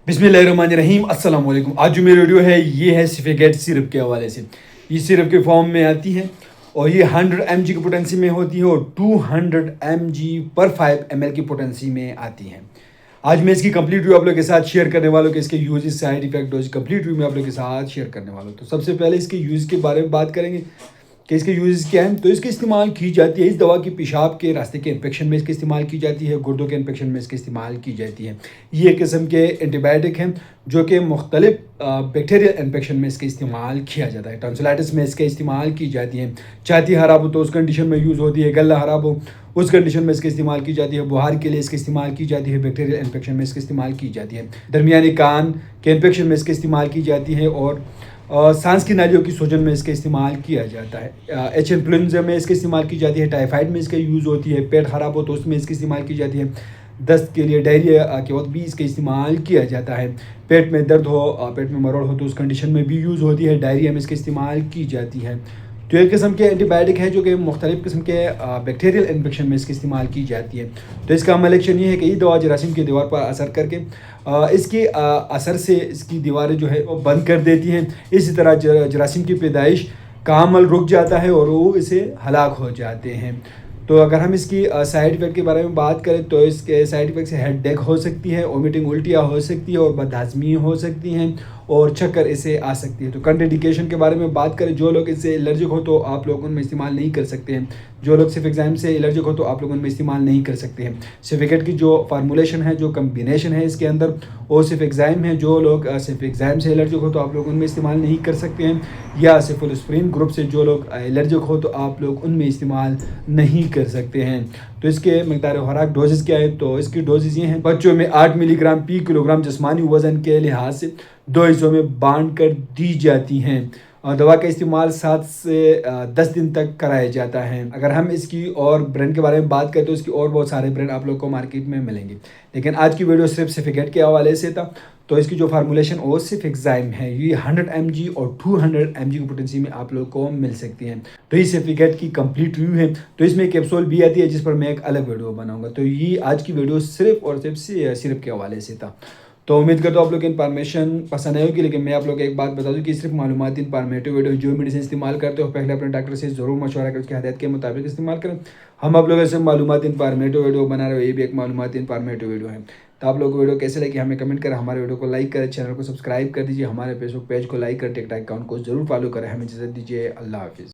बिस्मिल्लाहिर्रहमानिर्रहीम अस्सलाम वालेकुम। आज जो मेरी वीडियो है ये है सिफेगेट सिरप के हवाले से। ये सिरप के फॉर्म में आती है और ये 100 mg की पोटेंसी में होती है और 200 mg पर 5 ml की पोटेंसी में आती है। आज मैं इसकी कंप्लीट रिव्यू आप लोगों के साथ शेयर करने वाला हूँ कि इसके uses side effect dose complete review मैं आप लोगों के साथ शेयर करने वाला हूँ। तो सबसे पहले इसके यूज़ के बारे में बात करेंगे कि इसके यूज़ क्या हैं। तो इसके इस्तेमाल की जाती है इस दवा की पेशाब के रास्ते के इन्फेक्शन में इसके इस्तेमाल की जाती है, गुर्दों के इन्फेक्शन में इसके इस्तेमाल की जाती है। ये एक किस्म के एंटीबायोटिक हैं जो कि मुख्तलिफ बैक्टीरियल इन्फेक्शन में इसके इस्तेमाल किया जाता है। टॉन्सिलाइटिस में इसके इस्तेमाल की जाती है। छाती खराब हो तो उस कंडीशन में यूज़ होती है। गला खराब हो उस कंडीशन में इसके इस्तेमाल की जाती है। बुखार के लिए इसके इस्तेमाल की जाती है। बैक्टीरियल इन्फेक्शन में इसके इस्तेमाल की जाती है। दरमियानी कान के इन्फेक्शन में इसके इस्तेमाल की जाती है और सांस की नालियों की सूजन में इसका इस्तेमाल किया जाता है। एच इन्फ्लुएंजा में इसका इस्तेमाल की जाती है। टाइफाइड में इसका यूज़ होती है। पेट ख़राब हो तो उसमें इसकी इस्तेमाल की जाती है। दस्त के लिए डायरिया के वक्त भी इसका इस्तेमाल किया जाता है। पेट में दर्द हो, पेट में मरोड़ हो तो उस कंडीशन में भी यूज़ होती है। डायरिया में इसका इस्तेमाल की जाती है। तो एक किस्म के एंटीबायोटिक है जो कि मुख्तलिफ़ किस्म के बैक्टीरियल इन्फेक्शन में इसकी इस्तेमाल की जाती है। तो इसका अमल एक्शन ये है कि ये दवा जरासीम की दीवार पर असर करके इसके असर से इसकी दीवारें जो है वो बंद कर देती हैं। इसी तरह जरासीम की पैदाइश का अमल रुक जाता है और वो इसे हलाक हो जाते हैं। तो अगर हम इसकी साइड इफ़ेक्ट के बारे में बात करें तो इसके साइड इफ़ेक्ट से हेडेक हो सकती है, वोमिटिंग उल्टियाँ हो सकती है और बदहज़मी हो सकती हैं और चक्कर इसे आ सकती है। तो कंट्राइंडिकेशन के बारे में बात करें, जो लोग इससे एलर्जिक हो तो आप लोग उनमें इस्तेमाल नहीं कर सकते हैं। जो लोग सिफेक्साइम से एलर्जिक हो तो आप लोग उनमें इस्तेमाल नहीं कर सकते हैं। सिफेकेट की जो फार्मूलेशन है, जो कम्बिनेशन है इसके अंदर वो सिफेक्साइम है। जो लोग सिफेक्साइम से एलर्जिक हो तो आप लोग उनमें इस्तेमाल नहीं कर सकते हैं, या सिफोलोस्प्रिन ग्रुप से जो लोग एलर्जिक हो तो आप लोग उनमें इस्तेमाल नहीं कर सकते हैं। तो इसके मकदार खुराक डोजेस क्या है, तो इसकी डोजेस ये हैं। बच्चों में 8 मिलीग्राम फी किलोग्राम जिस्मानी वज़न के लिहाज से 2 हिस्सों में बांट कर दी जाती हैं और दवा का इस्तेमाल 7 से 10 दिन तक कराया जाता है। अगर हम इसकी और ब्रांड के बारे में बात करें तो इसकी और बहुत सारे ब्रांड आप लोग को मार्केट में मिलेंगे, लेकिन आज की वीडियो सिर्फ सिफिकेट के हवाले से था। तो इसकी जो फार्मूलेशन वो सिफिक्साइम है, ये 100 mg और 200 mg की पोटेंसी में आप लोग को मिल सकती है। तो ये सिफिकेट की कंप्लीट रिव्यू है। तो इसमें कैप्सूल भी आती है जिस पर मैं एक अलग वीडियो बनाऊंगा। तो ये आज की वीडियो सिर्फ और सिर्फ सिरप के हवाले से था। तो उम्मीद करता हूँ आप लोग की इन्फॉर्मेशन पसंद आई होगी, लेकिन मैं आप लोग एक बात बता दूँ कि सिर्फ मालूमाती इन्फॉर्मेटिव वीडियो। जो मेडिसिन इस्तेमाल करते हो पहले अपने डॉक्टर से ज़रूर मशवरा करें, उसकी हदायत के मुताबिक इस्तेमाल करें। हम आप लोगों से मालूमाती इन्फॉर्मेटिव वीडियो बना रहे हो, ये भी एक मालूमाती इन्फॉर्मेटिव वीडियो है। तो आप लोग को वीडियो कैसे लगी हमें कमेंट करें, हमारे वीडियो को लाइक करें, चैनल को सब्सक्राइब कर दीजिए, हमारे फेसबुक पेज को लाइक करें, टिकटॉक अकाउंट को जरूर फॉलो करें। हमें इजाज़त दीजिए, अल्लाह हाफिज़।